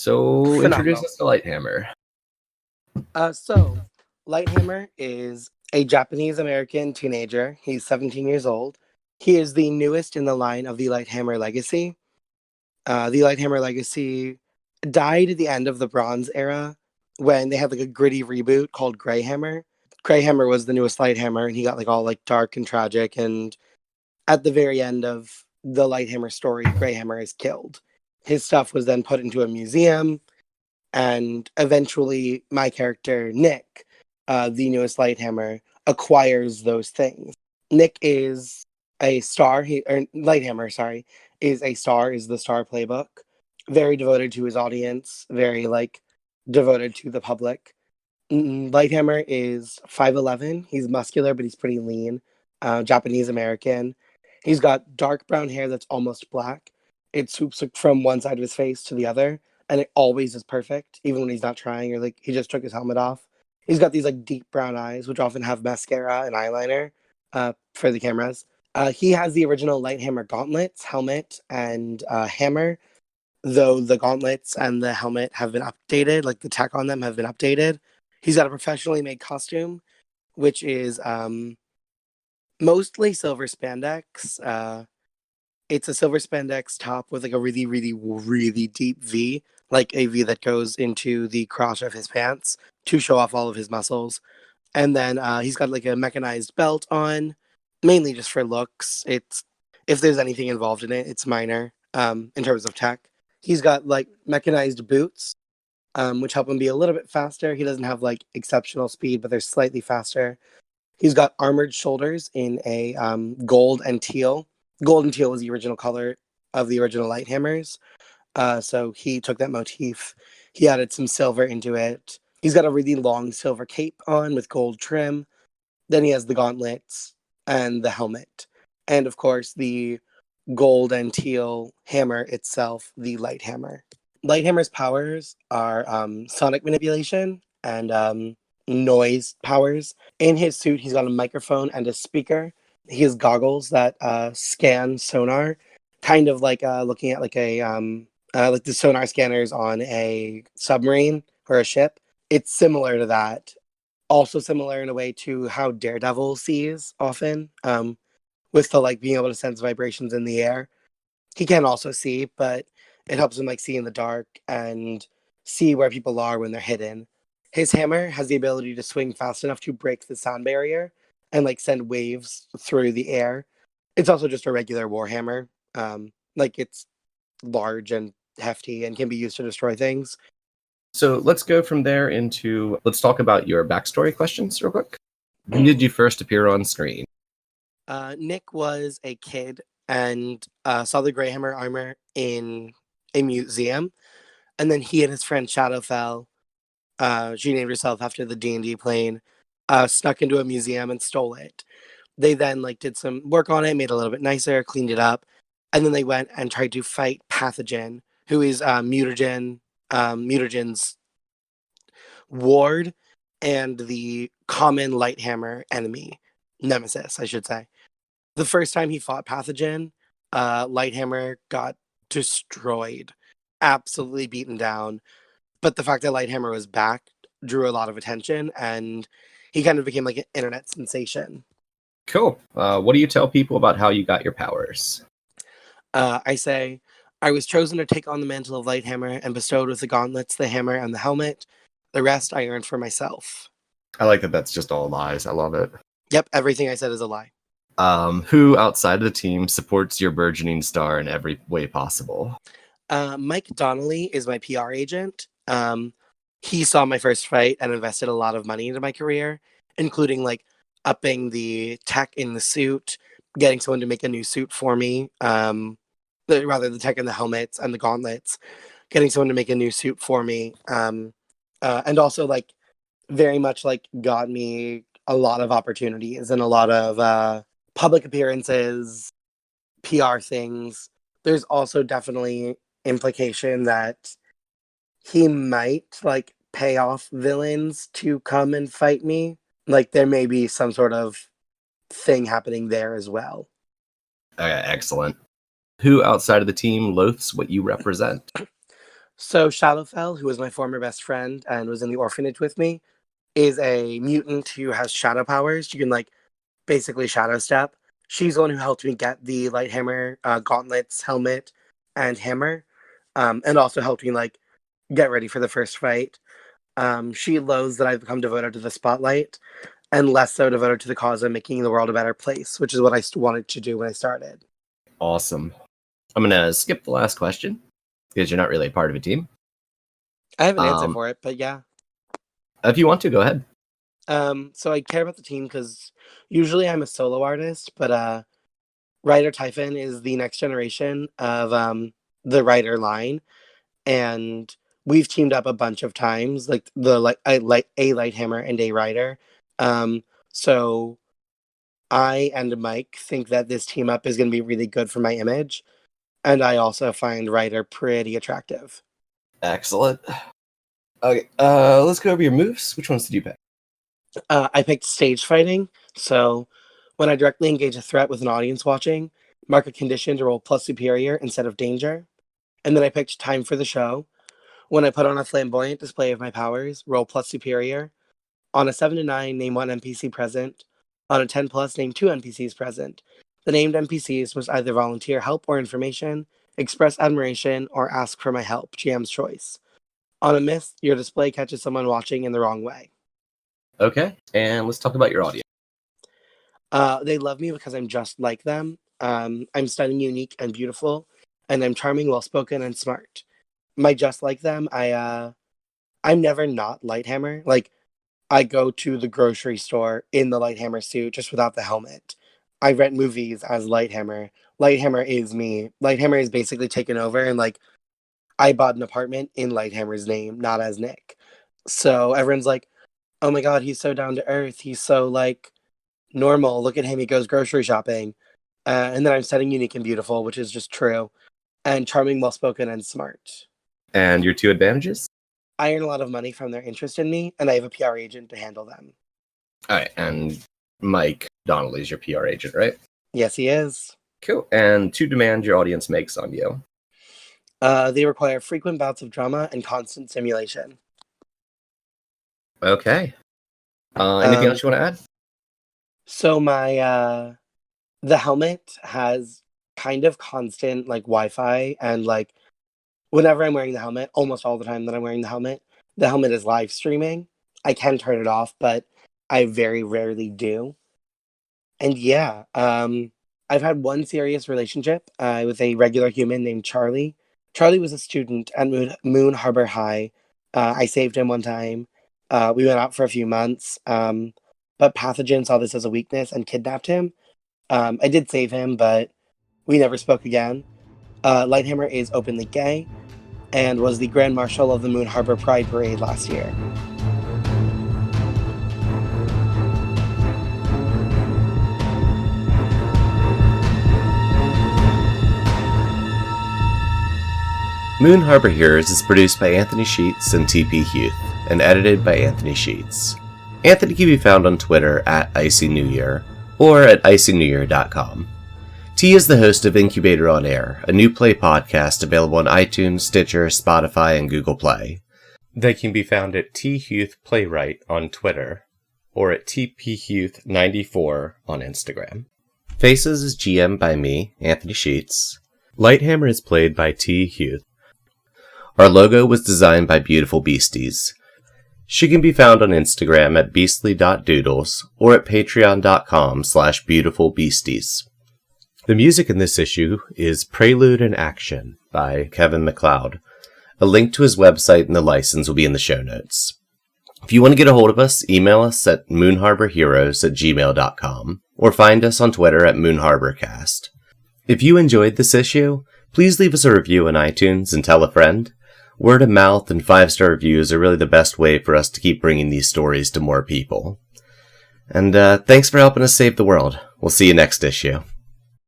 So introduce Phenomenal. us to Lighthammer. So Lighthammer is a Japanese American teenager. He's 17 years old. He is the newest in the line of the Lighthammer Legacy. The Lighthammer Legacy died at the end of the Bronze Era when they had like a gritty reboot called Greyhammer. Greyhammer was the newest Lighthammer, and he got like all like dark and tragic. And at the very end of the Lighthammer story, Greyhammer is killed. His stuff was then put into a museum, and eventually my character Nick, the newest Lighthammer, acquires those things. Nick is a star. Lighthammer, sorry, is a star. Is the star playbook. Very devoted to his audience. Very like devoted to the public. Lighthammer is 5'11". He's muscular, but he's pretty lean. Japanese American. He's got dark brown hair that's almost black. It swoops from one side of his face to the other, and it always is perfect, even when he's not trying or like he just took his helmet off. He's got these like deep brown eyes, which often have mascara and eyeliner for the cameras. He has the original Lighthammer gauntlets, helmet, and hammer, though the gauntlets and the helmet have been updated, like the tech on them have been updated. He's got a professionally made costume, which is mostly silver spandex. It's a silver spandex top with like a really, really, really deep V, like a V that goes into the crotch of his pants to show off all of his muscles. And then he's got like a mechanized belt on, mainly just for looks. It's if there's anything involved in it, it's minor in terms of tech. He's got like mechanized boots, which help him be a little bit faster. He doesn't have like exceptional speed, but they're slightly faster. He's got armored shoulders in a gold and teal. Gold and teal was the original color of the original Lighthammers. So he took that motif. He added some silver into it. He's got a really long silver cape on with gold trim. Then he has the gauntlets and the helmet. And of course, the gold and teal hammer itself, the Lighthammer. Lighthammer's powers are sonic manipulation and noise powers. In his suit, he's got a microphone and a speaker. He has goggles that scan sonar, kind of like looking at like the sonar scanners on a submarine or a ship. It's similar to that. Also similar in a way to how Daredevil sees often, with the like being able to sense vibrations in the air. He can also see, but it helps him like see in the dark and see where people are when they're hidden. His hammer has the ability to swing fast enough to break the sound barrier and like send waves through the air. It's also just a regular warhammer. Like it's large and hefty and can be used to destroy things. So let's go from there into let's talk about your backstory questions real quick. When did you first appear on screen? Nick was a kid and saw the Greyhammer armor in a museum, and then he and his friend Shadowfell, she named herself after the D&D plane, snuck into a museum and stole it. They then like did some work on it, made it a little bit nicer, cleaned it up, and then they went and tried to fight Pathogen, who is Mutagen's ward and the common Lighthammer enemy, nemesis, I should say. The first time he fought Pathogen, Lighthammer got destroyed, absolutely beaten down. But the fact that Lighthammer was back drew a lot of attention, and he kind of became like an internet sensation. Cool. What do you tell people about how you got your powers? I say, I was chosen to take on the mantle of Lighthammer and bestowed with the gauntlets, the hammer, and the helmet. The rest I earned for myself. I like that that's just all lies. I love it. Yep, everything I said is a lie. Who outside of the team supports your burgeoning star in every way possible? Mike Donnelly is my PR agent. He saw my first fight and invested a lot of money into my career, including like upping the tech in the suit, getting someone to make a new suit for me. The tech in the helmets and the gauntlets, getting someone to make a new suit for me. And also like very much like got me a lot of opportunities and a lot of public appearances, PR things. There's also definitely implication that he might like pay off villains to come and fight me. Like there may be some sort of thing happening there as well. Okay, excellent. Who outside of the team loathes what you represent? So Shadowfell, who was my former best friend and was in the orphanage with me, is a mutant who has shadow powers. She can like basically shadow step. She's the one who helped me get the Lighthammer gauntlets, helmet, and hammer, and also helped me like get ready for the first fight. She loathes that I've become devoted to the spotlight and less so devoted to the cause of making the world a better place, which is what I wanted to do when I started. Awesome. I'm gonna skip the last question because you're not really a part of a team. I have an answer for it, but yeah. If you want to, go ahead. So I care about the team because usually I'm a solo artist, but Ryder Typhon is the next generation of the Ryder line, and we've teamed up a bunch of times, like a Lighthammer and a Ryder. So I and Mike think that this team up is going to be really good for my image, and I also find Ryder pretty attractive. Excellent. Okay, let's go over your moves. Which ones did you pick? I picked stage fighting. So when I directly engage a threat with an audience watching, mark a condition to roll plus superior instead of danger. And then I picked time for the show. When I put on a flamboyant display of my powers, roll plus superior. On a 7 to 9, name 1 NPC present. On a 10 plus, name 2 NPCs present. The named NPCs must either volunteer help or information, express admiration, or ask for my help, GM's choice. On a miss, your display catches someone watching in the wrong way. Okay, and let's talk about your audience. They love me because I'm just like them. I'm stunning, unique, and beautiful, and I'm charming, well-spoken, and smart. My just like them, I'm never not Lighthammer. Like, I go to the grocery store in the Lighthammer suit, just without the helmet. I rent movies as Lighthammer. Lighthammer is me. Lighthammer is basically taken over, and like, I bought an apartment in Lighthammer's name, not as Nick. So everyone's like, oh my god, he's so down to earth. He's so like normal. Look at him. He goes grocery shopping. And then I'm stunning, unique, and beautiful, which is just true. And charming, well-spoken, and smart. And your 2 advantages? I earn a lot of money from their interest in me, and I have a PR agent to handle them. All right, and Mike Donnelly's your PR agent, right? Yes, he is. Cool. And 2 demands your audience makes on you? They require frequent bouts of drama and constant stimulation. Okay. Anything else you want to add? So my the helmet has kind of constant like Wi-Fi, and like whenever I'm wearing the helmet, almost all the time that I'm wearing the helmet is live streaming. I can turn it off, but I very rarely do. And yeah, I've had one serious relationship with a regular human named Charlie. Charlie was a student at Moon Harbor High. I saved him one time. We went out for a few months, but Pathogen saw this as a weakness and kidnapped him. I did save him, but we never spoke again. Lighthammer is openly gay and was the Grand Marshal of the Moon Harbor Pride Parade last year. Moon Harbor Heroes is produced by Anthony Sheets and TP Huth, and edited by Anthony Sheets. Anthony can be found on Twitter at Icy New Year, or at icynewyear.com. T is the host of Incubator on Air, a new play podcast available on iTunes, Stitcher, Spotify, and Google Play. They can be found at T Huth Playwright on Twitter, or at TPHuth94 on Instagram. Faces is GM by me, Anthony Sheets. Lighthammer is played by T Huth. Our logo was designed by Beautiful Beasties. She can be found on Instagram at beastly.doodles or at patreon.com/beautifulbeasties. The music in this issue is Prelude in Action by Kevin MacLeod. A link to his website and the license will be in the show notes. If you want to get a hold of us, email us at moonharborheroes@gmail.com or find us on Twitter at moonharborcast. If you enjoyed this issue, please leave us a review on iTunes and tell a friend. Word of mouth and 5-star reviews are really the best way for us to keep bringing these stories to more people. And thanks for helping us save the world. We'll see you next issue.